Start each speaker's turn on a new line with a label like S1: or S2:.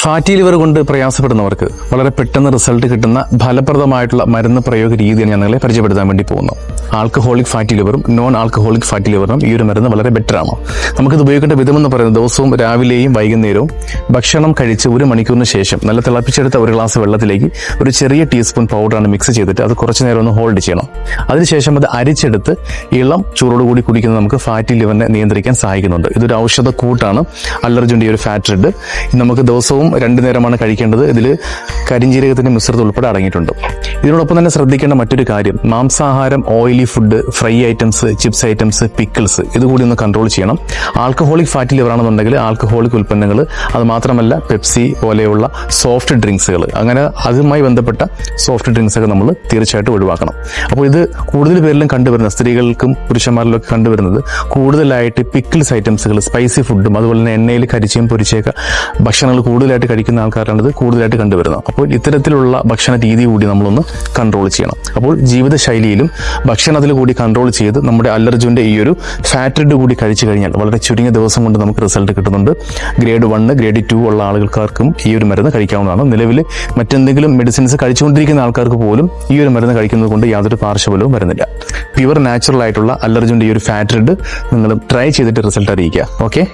S1: Fatty liver കൊണ്ട് പ്രയാസപ്പെടുന്നവർക്ക് വളരെ പെട്ടെന്ന് റിസൾട്ട് കിട്ടുന്ന ഫലപ്രദമായിട്ടുള്ള മരുന്ന് പ്രയോഗ രീതിയാണ് ഞാൻ നിങ്ങളെ പരിചയപ്പെടുത്താൻ വേണ്ടി പോകുന്നത്. ആൽക്കഹോളിക് ഫാറ്റി ലിവറും നോൺ ആൽക്കഹോളിക് ഫാറ്റി ലിവറിനും ഈ ഒരു മരുന്ന് വളരെ ബെറ്ററാണ്. നമുക്കിത് ഉപയോഗിക്കേണ്ട വിധമെന്ന് പറയുന്നത് ദിവസവും രാവിലെയും വൈകുന്നേരവും ഭക്ഷണം കഴിച്ച് 1 മണിക്കൂറിന് ശേഷം നല്ല തിളപ്പിച്ചെടുത്ത 1 ഗ്ലാസ് വെള്ളത്തിലേക്ക് ഒരു ചെറിയ ടീസ്പൂൺ പൗഡറാണ് മിക്സ് ചെയ്തിട്ട് അത് കുറച്ച് നേരം ഒന്ന് ഹോൾഡ് ചെയ്യണം. അതിനുശേഷം അത് അരിച്ചെടുത്ത് ഇളം ചൂടോടുകൂടി കുടിക്കുന്നത് നമുക്ക് ഫാറ്റി ലിവറിനെ നിയന്ത്രിക്കാൻ സഹായിക്കുന്നുണ്ട്. ഇതൊരു ഔഷധ കൂട്ടാണ്. അലർജിൻ്റെ ഒരു ഫാറ്റ് റെഡ് നമുക്ക് ദിവസവും 2 നേരമാണ് കഴിക്കേണ്ടത്. ഇതിൽ കരിഞ്ജീരകത്തിന്റെ മിശ്രിതം ഉൾപ്പെടെ അടങ്ങിയിട്ടുണ്ട്. ഇതിനോടൊപ്പം തന്നെ ശ്രദ്ധിക്കേണ്ട മറ്റൊരു കാര്യം, മാംസാഹാരം, oily food, fry items, chips items, pickles ഇതുകൂടി ഒന്ന് കൺട്രോൾ ചെയ്യണം. ആൽക്കഹോളിക് ഫാറ്റി ലിവർ ആണെന്നുണ്ടെങ്കിൽ ആൽക്കഹോളിക് ഉൽപ്പന്നങ്ങൾ, അത് മാത്രമല്ല പെപ്സി പോലെയുള്ള സോഫ്റ്റ് ഡ്രിങ്ക്സുകൾ, അങ്ങനെ അതുമായി ബന്ധപ്പെട്ട സോഫ്റ്റ് ഡ്രിങ്ക്സ് ഒക്കെ നമ്മൾ തീർച്ചയായിട്ടും ഒഴിവാക്കണം. അപ്പോൾ ഇത് കൂടുതൽ പേരിലും കണ്ടുവരുന്ന, സ്ത്രീകൾക്കും പുരുഷന്മാരിലും ഒക്കെ കണ്ടുവരുന്നത് കൂടുതലായിട്ട് പിക്കിൾസ് ഐറ്റംസുകൾ, സ്പൈസി ഫുഡും അതുപോലെ തന്നെ എണ്ണയിൽ കരിച്ചയും പൊരിച്ചൊക്കെ ഭക്ഷണങ്ങൾ കൂടുതലായിട്ട് കഴിക്കുന്ന ആൾക്കാരാണ് ഇത് കൂടുതലായിട്ട് കണ്ടുവരുന്നത്. അപ്പോൾ ഇത്തരത്തിലുള്ള ഭക്ഷണ രീതി കൂടി നമ്മളൊന്ന് കൺട്രോൾ ചെയ്യണം. അപ്പോൾ ജീവിതശൈലിയിലും ഭക്ഷണത്തിൽ കൂടി കൺട്രോൾ ചെയ്ത് നമ്മുടെ അലർജിന്റെ ഈ ഒരു ഫാറ്റ് റെഡ് കൂടി കഴിച്ചു കഴിഞ്ഞാൽ വളരെ ചുരുങ്ങിയ ദിവസം കൊണ്ട് നമുക്ക് റിസൾട്ട് കിട്ടുന്നുണ്ട്. ഗ്രേഡ് 1, ഗ്രേഡ് 2 ഉള്ള ആളുകൾക്കും ഈ ഒരു മരുന്ന് കഴിക്കാവുന്നതാണ്. നിലവിൽ മറ്റെന്തെങ്കിലും മെഡിസിൻസ് കഴിച്ചുകൊണ്ടിരിക്കുന്ന ആൾക്കാർക്ക് പോലും ഈ ഒരു മരുന്ന് കഴിക്കുന്നത് കൊണ്ട് യാതൊരു പാർശ്വഫലവും വരുന്നില്ല. പ്യുവർ നാച്ചുറൽ ആയിട്ടുള്ള അലർജിന്റെ ഈ ഒരു ഫാറ്റ് റെഡ് നിങ്ങൾ ട്രൈ ചെയ്തിട്ട് റിസൾട്ട് അറിയിക്കുക. ഓക്കെ.